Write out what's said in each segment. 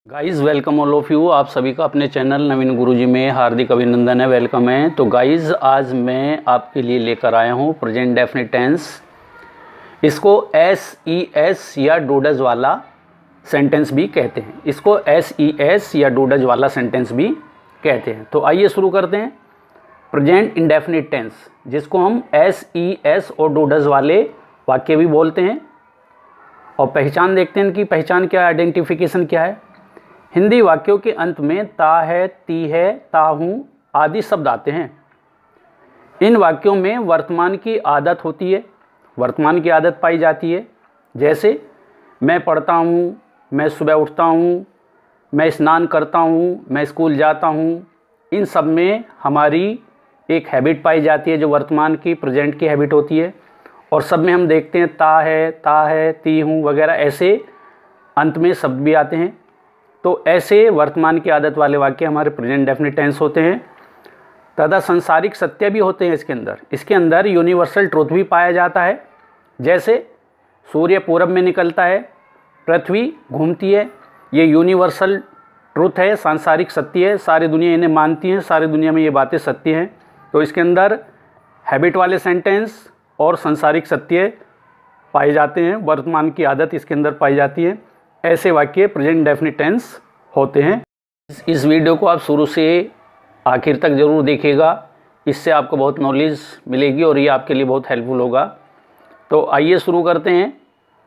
Guys welcome all of you. आप सभी का अपने चैनल नवीन गुरुजी में हार्दिक अभिनंदन है, वेलकम है। तो गाइज़ आज मैं आपके लिए लेकर आया हूँ प्रेजेंट डेफिनिट टेंस। इसको SES या डूडज वाला सेंटेंस भी कहते हैं। इसको SES या डूडज वाला सेंटेंस भी कहते हैं। तो आइए शुरू करते हैं। प्रेजेंट इंडेफिनिट टेंस, जिसको हम SES और डूडज वाले वाक्य भी बोलते हैं। और पहचान देखते हैं, इनकी पहचान क्या है, आइडेंटिफिकेशन क्या है। हिंदी वाक्यों के अंत में ता है, ती है, ता हूँ आदि शब्द आते हैं। इन वाक्यों में वर्तमान की आदत होती है, वर्तमान की आदत पाई जाती है। जैसे मैं पढ़ता हूँ, मैं सुबह उठता हूँ, मैं स्नान करता हूँ, मैं स्कूल जाता हूँ। इन सब में हमारी एक हैबिट पाई जाती है जो वर्तमान की, प्रेजेंट की हैबिट होती है। और सब में हम देखते हैं ता है, ती हूँ वगैरह ऐसे अंत में शब्द भी आते हैं। तो ऐसे वर्तमान की आदत वाले वाक्य हमारे प्रेजेंट डेफिनिट टेंस होते हैं। तथा सांसारिक सत्य भी होते हैं इसके अंदर यूनिवर्सल ट्रूथ भी पाया जाता है। जैसे सूर्य पूरब में निकलता है, पृथ्वी घूमती है। ये यूनिवर्सल ट्रूथ है, सांसारिक सत्य है, सारी दुनिया इन्हें मानती है, सारी दुनिया में ये बातें सत्य हैं। तो इसके अंदर हैबिट वाले सेंटेंस और सांसारिक सत्य पाए जाते हैं, वर्तमान की आदत इसके अंदर पाई जाती है। ऐसे वाक्य प्रेजेंट डेफिनिट टेंस होते हैं। इस वीडियो को आप शुरू से आखिर तक ज़रूर देखिएगा, इससे आपको बहुत नॉलेज मिलेगी और ये आपके लिए बहुत हेल्पफुल होगा। तो आइए शुरू करते हैं।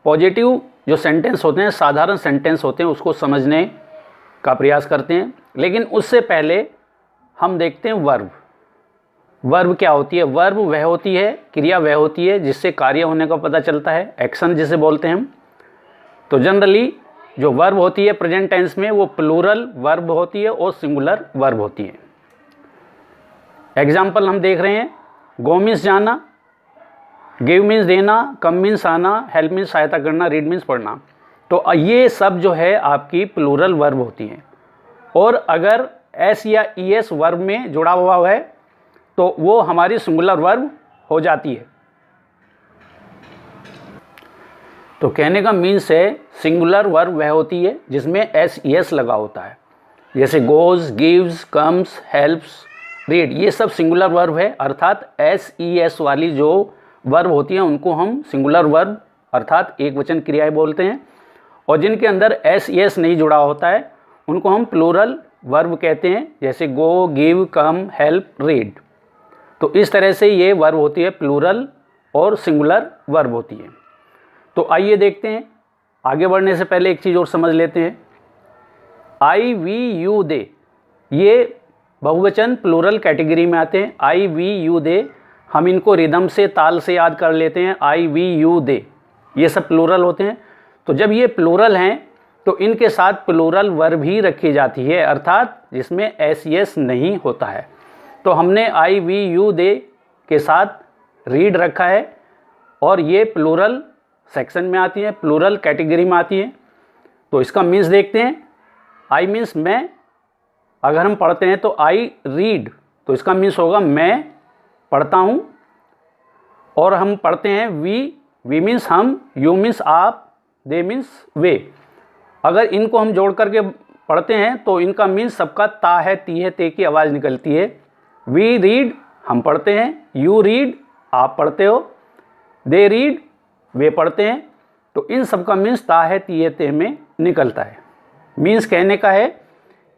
पॉजिटिव जो सेंटेंस होते हैं, साधारण सेंटेंस होते हैं, उसको समझने का प्रयास करते हैं। लेकिन उससे पहले हम देखते हैं वर्ब। वर्ब क्या होती है? वर्ब वह होती है, क्रिया वह होती है जिससे कार्य होने का पता चलता है, एक्शन जिसे बोलते हैं हम। तो जनरली जो वर्ब होती है प्रेजेंट टेंस में, वो प्लूरल वर्ब होती है और सिंगुलर वर्ब होती है। एग्जाम्पल हम देख रहे हैं। गो मीन्स जाना, गिव मीन्स देना, कम मीन्स आना, हेल्प मीन्स सहायता करना, रीड मीन्स पढ़ना। तो ये सब जो है आपकी प्लूरल वर्ब होती हैं। और अगर एस या ES वर्ब में जुड़ा हुआ है तो वो हमारी सिंगुलर वर्ब हो जाती है। तो कहने का मीन्स है सिंगुलर वर्ब वह होती है जिसमें SES लगा होता है। जैसे goes, gives, comes, helps, read, ये सब सिंगुलर वर्ब है। अर्थात SES वाली जो वर्ब होती हैं उनको हम सिंगुलर वर्ब अर्थात एक वचन क्रियाएं बोलते हैं। और जिनके अंदर SES नहीं जुड़ा होता है उनको हम प्लूरल वर्ब कहते हैं। जैसे गो, गिव, कम, हेल्प, रीड। तो इस तरह से ये वर्ब होती है, प्लूरल और सिंगुलर वर्ब होती है। तो आइए देखते हैं। आगे बढ़ने से पहले एक चीज़ और समझ लेते हैं। आई, वी, यू, दे, ये बहुवचन प्लूरल कैटेगरी में आते हैं। आई, वी, यू, दे, हम इनको रिदम से, ताल से याद कर लेते हैं। आई, वी, यू, दे, ये सब प्लूरल होते हैं। तो जब ये प्लूरल हैं तो इनके साथ प्लूरल वर्ब ही रखी जाती है, अर्थात जिसमें SES नहीं होता है। तो हमने आई, वी, यू, दे के साथ रीड रखा है और ये प्लूरल सेक्शन में आती है, प्लूरल कैटेगरी में आती है। तो इसका मीन्स देखते हैं। आई मीन्स मैं, अगर हम पढ़ते हैं तो आई रीड, तो इसका मीन्स होगा मैं पढ़ता हूँ। और हम पढ़ते हैं वी मीन्स हम, यू मीन्स आप, दे मीन्स वे। अगर इनको हम जोड़ करके पढ़ते हैं तो इनका मीन्स सबका ता है, ती है, ते की आवाज़ निकलती है। वी रीड, हम पढ़ते हैं। यू रीड, आप पढ़ते हो। दे रीड, वे पढ़ते हैं। तो इन सब का मीन्स ता है, ती है, ते में निकलता है। मीन्स कहने का है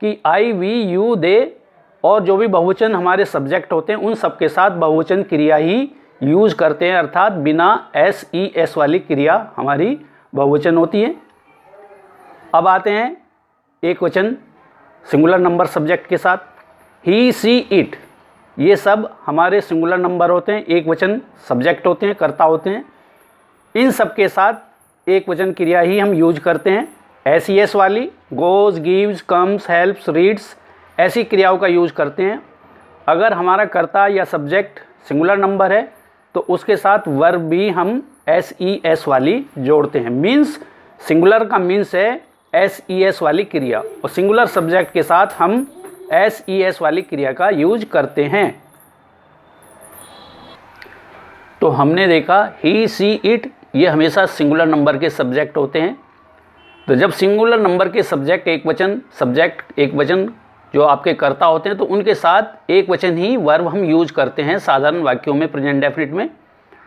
कि आई, वी, यू, दे और जो भी बहुवचन हमारे सब्जेक्ट होते हैं उन सब के साथ बहुवचन क्रिया ही यूज करते हैं, अर्थात बिना SES वाली क्रिया हमारी बहुवचन होती है। अब आते हैं एक वचन सिंगुलर नंबर सब्जेक्ट के साथ। ही, सी, इट, ये सब हमारे सिंगुलर नंबर होते हैं, एक वचन सब्जेक्ट होते हैं, कर्ता होते हैं। इन सब के साथ एक वचन क्रिया ही हम यूज करते हैं। SES वाली goes, gives, comes, helps, reads, ऐसी क्रियाओं का यूज करते हैं। अगर हमारा कर्ता या सब्जेक्ट सिंगुलर नंबर है तो उसके साथ वर्ब भी हम SES वाली जोड़ते हैं। मीन्स सिंगुलर का मीन्स है SES वाली क्रिया और सिंगुलर सब्जेक्ट के साथ हम SES वाली क्रिया का यूज करते हैं। तो हमने देखा ही, सी, इट, ये हमेशा सिंगुलर नंबर के सब्जेक्ट होते हैं। तो जब सिंगुलर नंबर के सब्जेक्ट एक वचन जो आपके कर्ता होते हैं तो उनके साथ एक वचन ही वर्ब हम यूज करते हैं साधारण वाक्यों में, प्रेजेंट डेफिनिट में।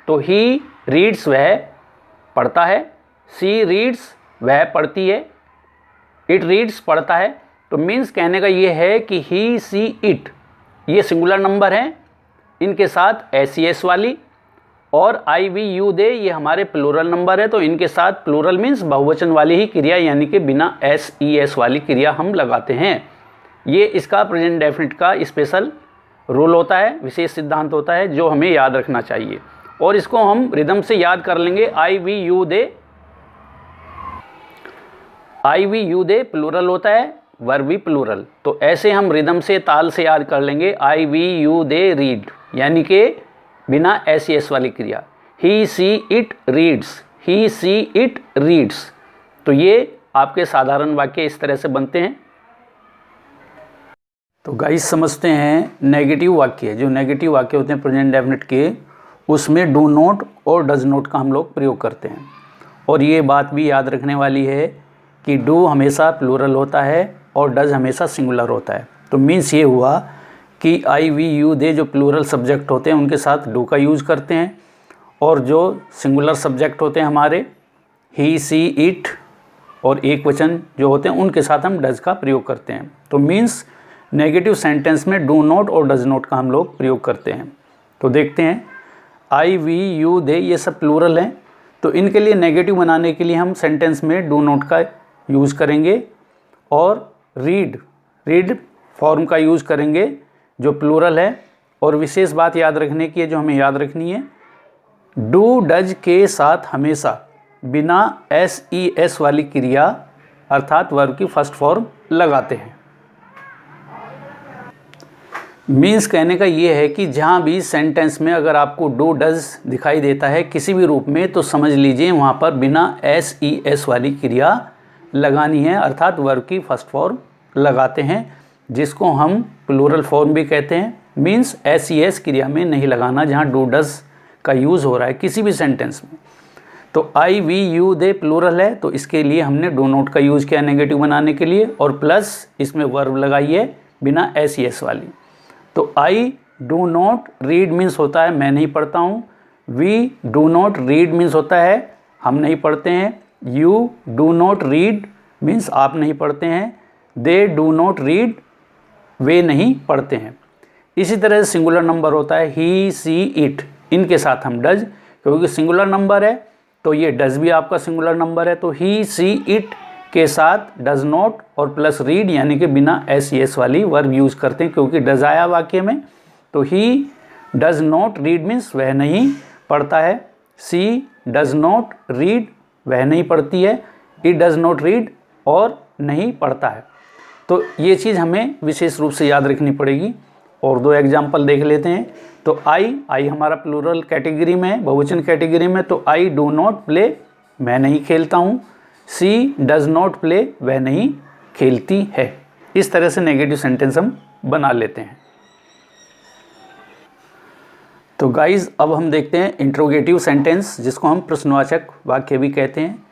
तो ही रीड्स वह पढ़ता है, सी रीड्स वह पढ़ती है, इट रीड्स पढ़ता है। तो मीन्स कहने का ये है कि ही सी इट ये सिंगुलर नंबर हैं, इनके साथ एस ई एस वाली, और आई वी यू दे ये हमारे प्लूरल नंबर है, तो इनके साथ प्लूरल मीन्स बहुवचन वाली ही क्रिया यानी कि बिना एस ई एस वाली क्रिया हम लगाते हैं। ये इसका प्रेजेंट डेफिनिट का स्पेशल रूल होता है, विशेष सिद्धांत होता है जो हमें याद रखना चाहिए। और इसको हम रिदम से याद कर लेंगे। I we you they plural होता है, वर्ब भी प्लूरल। तो ऐसे हम रिदम से ताल से याद कर लेंगे। I we you they read यानी कि बिना एस एस वाली क्रिया। He she it reads, he she it reads. तो ये आपके साधारण वाक्य इस तरह से बनते हैं। तो गाइस समझते हैं नेगेटिव वाक्य। जो नेगेटिव वाक्य होते हैं प्रेजेंट डेफिनिट के, उसमें डू नॉट और डज नॉट का हम लोग प्रयोग करते हैं। और ये बात भी याद रखने वाली है कि डू हमेशा प्लूरल होता है और डज हमेशा सिंगुलर होता है। तो मीन्स ये हुआ कि आई वी यू दे जो प्लूरल सब्जेक्ट होते हैं उनके साथ डू का यूज़ करते हैं, और जो सिंगुलर सब्जेक्ट होते हैं हमारे ही सी इट और एक वचन जो होते हैं उनके साथ हम डज का प्रयोग करते हैं। तो मीन्स नेगेटिव सेंटेंस में डू नॉट और डज नॉट का हम लोग प्रयोग करते हैं। तो देखते हैं आई वी यू दे ये सब प्लूरल हैं, तो इनके लिए नेगेटिव बनाने के लिए हम सेंटेंस में डू नॉट का यूज़ करेंगे और रीड फॉर्म का यूज़ करेंगे जो प्लूरल है। और विशेष बात याद रखने की है जो हमें याद रखनी है, डू डज के साथ हमेशा बिना एस ई एस वाली क्रिया अर्थात वर्ब की फर्स्ट फॉर्म लगाते हैं। मीन्स कहने का ये है कि जहाँ भी सेंटेंस में अगर आपको डू डज दिखाई देता है किसी भी रूप में, तो समझ लीजिए वहाँ पर बिना एस ई एस वाली क्रिया लगानी है, अर्थात वर्ब की फर्स्ट फॉर्म लगाते हैं, जिसको हम प्लूरल फॉर्म भी कहते हैं। मीन्स एस ई एस क्रिया में नहीं लगाना जहाँ डू डज का यूज़ हो रहा है किसी भी सेंटेंस में। तो आई वी यू दे प्लूरल है, तो इसके लिए हमने डू नॉट का यूज़ किया नेगेटिव बनाने के लिए, और प्लस इसमें वर्ब लगाई है बिना एस ई एस वाली। तो I do not read means होता है मैं नहीं पढ़ता हूँ, we do not read means होता है हम नहीं पढ़ते हैं, you do not read means आप नहीं पढ़ते हैं, दे डू नॉट रीड वे नहीं पढ़ते हैं। इसी तरह से सिंगुलर नंबर होता है ही सी इट, इनके साथ हम डज, क्योंकि सिंगुलर नंबर है तो ये डज भी आपका सिंगुलर नंबर है। तो ही सी इट के साथ डज नॉट और प्लस रीड यानी कि बिना एस एस वाली वर्ब यूज़ करते हैं, क्योंकि डज आया वाक्य में। तो he does not read means वह नहीं पढ़ता है, सी डज नॉट रीड वह नहीं पढ़ती है, इट डज नॉट रीड और नहीं पढ़ता है। तो ये चीज़ हमें विशेष रूप से याद रखनी पड़ेगी। और दो एग्जाम्पल देख लेते हैं। तो आई हमारा प्लूरल कैटेगरी में है, बहुवचन कैटेगरी में। तो आई डू नॉट प्ले मैं नहीं खेलता हूँ, सी डज नॉट प्ले वह नहीं खेलती है। इस तरह से नेगेटिव सेंटेंस हम बना लेते हैं। तो गाइज अब हम देखते हैं इंट्रोगेटिव सेंटेंस, जिसको हम प्रश्नवाचक वाक्य भी कहते हैं।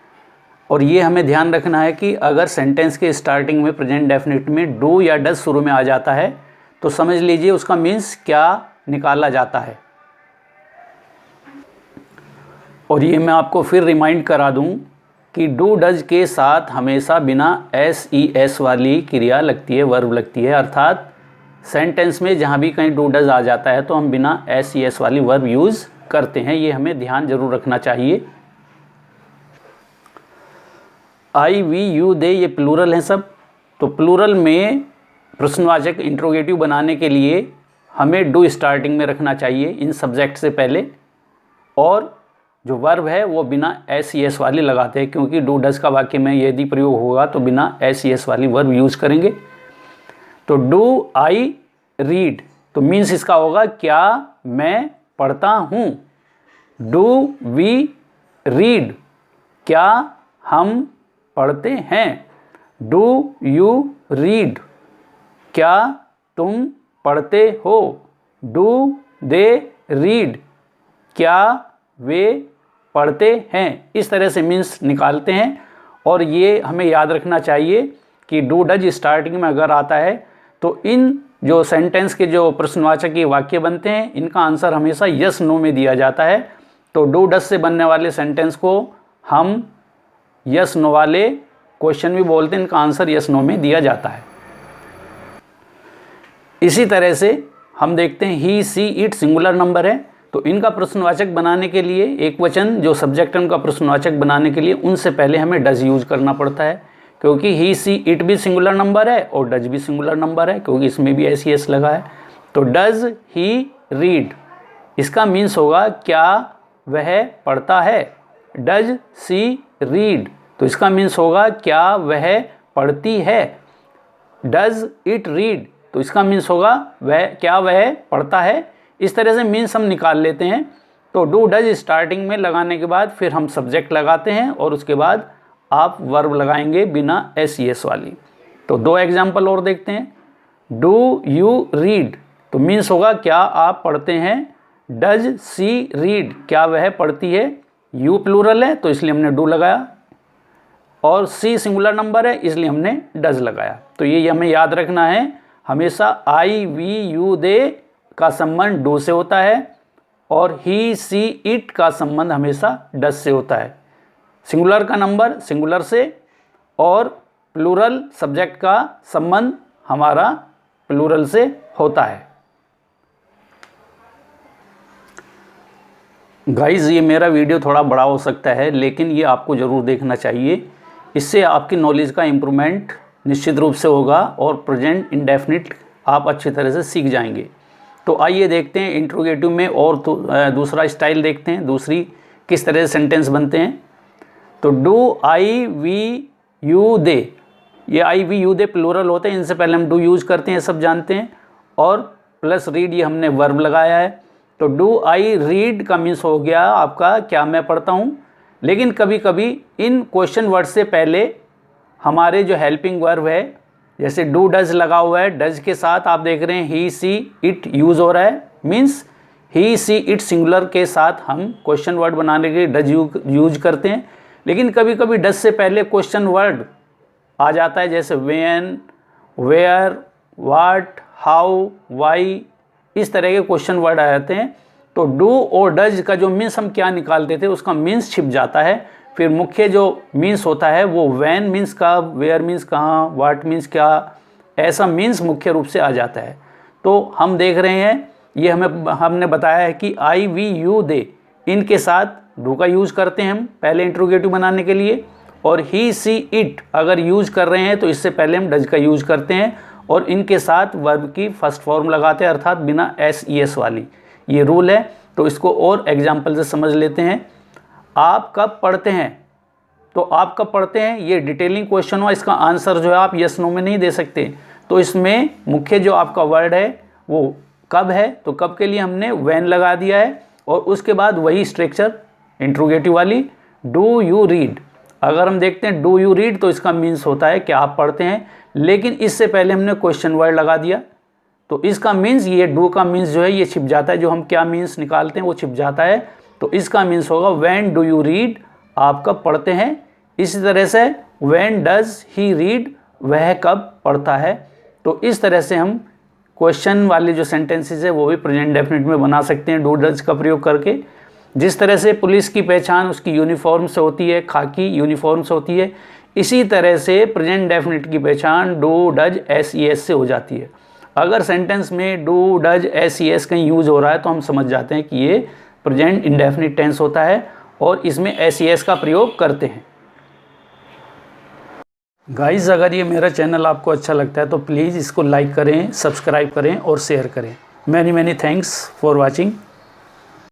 और ये हमें ध्यान रखना है कि अगर सेंटेंस के स्टार्टिंग में प्रेजेंट डेफिनिट में डू या डज शुरू में आ जाता है तो समझ लीजिए उसका मीन्स क्या निकाला जाता है। और ये मैं आपको फिर रिमाइंड करा दूं कि डू डज के साथ हमेशा बिना एस ई एस वाली क्रिया लगती है, वर्ब लगती है, अर्थात सेंटेंस में जहाँ भी कहीं डू डज आ जाता है तो हम बिना एस ई एस वाली वर्ब यूज़ करते हैं। ये हमें ध्यान जरूर रखना चाहिए। आई वी यू दे ये प्लूरल हैं सब। तो प्लूरल में प्रश्नवाचक इंट्रोगेटिव बनाने के लिए हमें डू स्टार्टिंग में रखना चाहिए इन सब्जेक्ट से पहले, और जो वर्ब है वो बिना एस ई एस वाली लगाते हैं, क्योंकि डू डज का वाक्य में यदि प्रयोग होगा तो बिना एस ई एस वाली वर्ब यूज़ करेंगे। तो डू आई रीड तो मीन्स इसका होगा क्या मैं पढ़ता हूँ। डू वी रीड क्या हम पढ़ते हैं। डू यू रीड क्या तुम पढ़ते हो। डू दे रीड क्या वे पढ़ते हैं। इस तरह से मीन्स निकालते हैं और ये हमें याद रखना चाहिए कि डू डज स्टार्टिंग में अगर आता है तो इन जो सेंटेंस के जो प्रश्नवाचक ये वाक्य बनते हैं इनका आंसर हमेशा यस नो में दिया जाता है। तो डू डज से बनने वाले सेंटेंस को हम यस नो वाले क्वेश्चन भी बोलते हैं, इनका आंसर यस नो में दिया जाता है। इसी तरह से हम देखते हैं ही सी इट सिंगुलर नंबर है, तो इनका प्रश्नवाचक बनाने के लिए एक वचन जो सब्जेक्ट है उनका प्रश्नवाचक बनाने के लिए उनसे पहले हमें डज यूज करना पड़ता है, क्योंकि ही सी इट भी सिंगुलर नंबर है और डज भी सिंगुलर नंबर है, क्योंकि इसमें भी एस ई एस लगा है। तो डज ही रीड, इसका मीन्स होगा क्या वह पढ़ता है। डज सी रीड, तो इसका मीन्स होगा क्या वह पढ़ती है। डज इट रीड, तो इसका मीन्स होगा क्या वह पढ़ता है। इस तरह से मीन्स हम निकाल लेते हैं। तो डू डज स्टार्टिंग में लगाने के बाद फिर हम सब्जेक्ट लगाते हैं और उसके बाद आप वर्ब लगाएंगे बिना एस ई एस वाली। तो 2 एग्जाम्पल और देखते हैं। डू यू रीड, तो मीन्स होगा क्या आप पढ़ते हैं। डज सी रीड, क्या वह पढ़ती है। यू प्लूरल है तो इसलिए हमने डू लगाया और सी सिंगुलर नंबर है इसलिए हमने डज लगाया। तो ये हमें याद रखना है, हमेशा आई वी यू दे का संबंध डू से होता है और ही सी इट का संबंध हमेशा डज से होता है। सिंगुलर का नंबर सिंगुलर से और प्लूरल सब्जेक्ट का संबंध हमारा प्लूरल से होता है। गाइस, ये मेरा वीडियो थोड़ा बड़ा हो सकता है लेकिन ये आपको ज़रूर देखना चाहिए, इससे आपकी नॉलेज का इम्प्रूवमेंट निश्चित रूप से होगा और प्रेजेंट इंडेफिनिट आप अच्छी तरह से सीख जाएंगे। तो आइए देखते हैं इंट्रोगेटिव में और तो दूसरा स्टाइल देखते हैं, दूसरी किस तरह से सेंटेंस बनते हैं। तो do I we you they, ये I we you they plural होते हैं, इनसे पहले हम डू यूज करते हैं, सब जानते हैं। और प्लस रीड, ये हमने वर्ब लगाया है। तो डू आई रीड का मीन्स हो गया आपका क्या मैं पढ़ता हूँ। लेकिन कभी कभी इन क्वेश्चन वर्ड से पहले हमारे जो हेल्पिंग वर्ब है, जैसे डू डज लगा हुआ है, डज के साथ आप देख रहे हैं ही सी इट यूज़ हो रहा है, means he she it singular के साथ हम क्वेश्चन वर्ड बनाने के लिए डज यूज करते हैं। लेकिन कभी कभी डज से पहले क्वेश्चन वर्ड आ जाता है, जैसे when, where, what, how, why, इस तरह के क्वेश्चन वर्ड आ जाते हैं। तो डू और डज का जो मीन्स हम क्या निकालते थे उसका मीन्स छिप जाता है। फिर मुख्य जो मीन्स होता है वो व्हेन मीन्स का, वेयर मीन्स कहाँ, व्हाट मीन्स क्या, ऐसा मीन्स मुख्य रूप से आ जाता है। तो हम देख रहे हैं ये हमने बताया है कि आई वी यू दे, इनके साथ डू का यूज़ करते हैं हम पहले इंट्रोगेटिव बनाने के लिए, और ही सी इट अगर यूज़ कर रहे हैं तो इससे पहले हम डज का यूज़ करते हैं और इनके साथ वर्ब की फर्स्ट फॉर्म लगाते हैं, अर्थात बिना एस ई एस वाली। ये रूल है। तो इसको और एग्जाम्पल से समझ लेते हैं। आप कब पढ़ते हैं, तो आप कब पढ़ते हैं ये डिटेलिंग क्वेश्चन हुआ, इसका आंसर जो है आप यस नो में नहीं दे सकते। तो इसमें मुख्य जो आपका वर्ड है वो कब है, तो कब के लिए हमने व्हेन लगा दिया है और उसके बाद वही स्ट्रक्चर इंट्रोगेटिव वाली डू यू रीड। अगर हम देखते हैं डू यू रीड तो इसका मीन्स होता है कि आप पढ़ते हैं, लेकिन इससे पहले हमने क्वेश्चन वर्ड लगा दिया तो इसका मीन्स, ये डू का मीन्स जो है ये छिप जाता है, जो हम क्या मीन्स निकालते हैं वो छिप जाता है। तो इसका मीन्स होगा व्हेन डू यू रीड, आप कब पढ़ते हैं। इसी तरह से व्हेन डज ही रीड, वह कब पढ़ता है। तो इस तरह से हम क्वेश्चन वाले जो सेंटेंसेस है वो भी प्रेजेंट डेफिनेट में बना सकते हैं डू डज का प्रयोग करके। जिस तरह से पुलिस की पहचान उसकी यूनिफॉर्म से होती है, खाकी यूनिफॉर्म से होती है, इसी तरह से प्रेजेंट डेफिनेट की पहचान do does S E S से हो जाती है। अगर सेंटेंस में do does S E S कहीं यूज़ हो रहा है तो हम समझ जाते हैं कि ये प्रेजेंट इंडेफिनिट टेंस होता है और इसमें एस ई एस का प्रयोग करते हैं। गाइस, अगर ये मेरा चैनल आपको अच्छा लगता है तो प्लीज़ इसको लाइक करें, सब्सक्राइब करें और शेयर करें। Many thanks for watching.